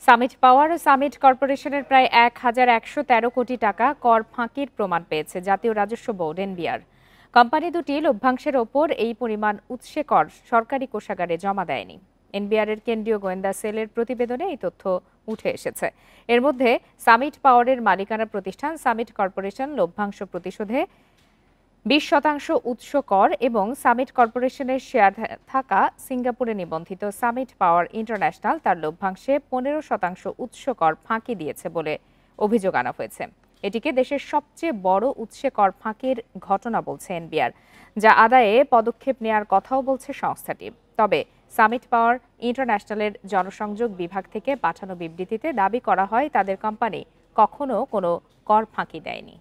Summit পাওয়ার ও summit কর্পোরেশনের প্রায় ১,১১৩ কোটি টাকা কর ফাঁকির প্রমাণ পেয়েছে জাতীয় রাজস্ব বোর্ড এনবিআর। কোম্পানি দুটি লভ্যাংশের ওপর এই পরিমাণ উৎসে কর সরকারি কোষাগারে জমা দেয়নি। এনবিআর এর কেন্দ্রীয় গোয়েন্দা সেলের প্রতিবেদনে এই তথ্য উঠে এসেছে। এর মধ্যে সামিট পাওয়ারের মালিকানা প্রতিষ্ঠান সামিট কর্পোরেশন লভ্যাংশ প্রতিশোধে ২০% উৎস কর এবং সামিট কর্পোরেশনের শেয়ার থাকা সিঙ্গাপুরে নিবন্ধিত সামিট পাওয়ার ইন্টারন্যাশনাল তার লভ্যাংশে ১৫% উৎস কর ফাঁকি দিয়েছে বলে অভিযোগ আনা হয়েছে। এটিকে দেশের সবচেয়ে বড় উৎসে কর ফাঁকির ঘটনা বলছে এনবিআর, যা আদায়ে পদক্ষেপ নেওয়ার কথাও বলছে সংস্থাটি। তবে সামিট পাওয়ার ইন্টারন্যাশনালের জনসংযোগ বিভাগ থেকে পাঠানো বিবৃতিতে দাবি করা হয় তাদের কোম্পানি কখনো কোনো কর ফাঁকি দেয়নি।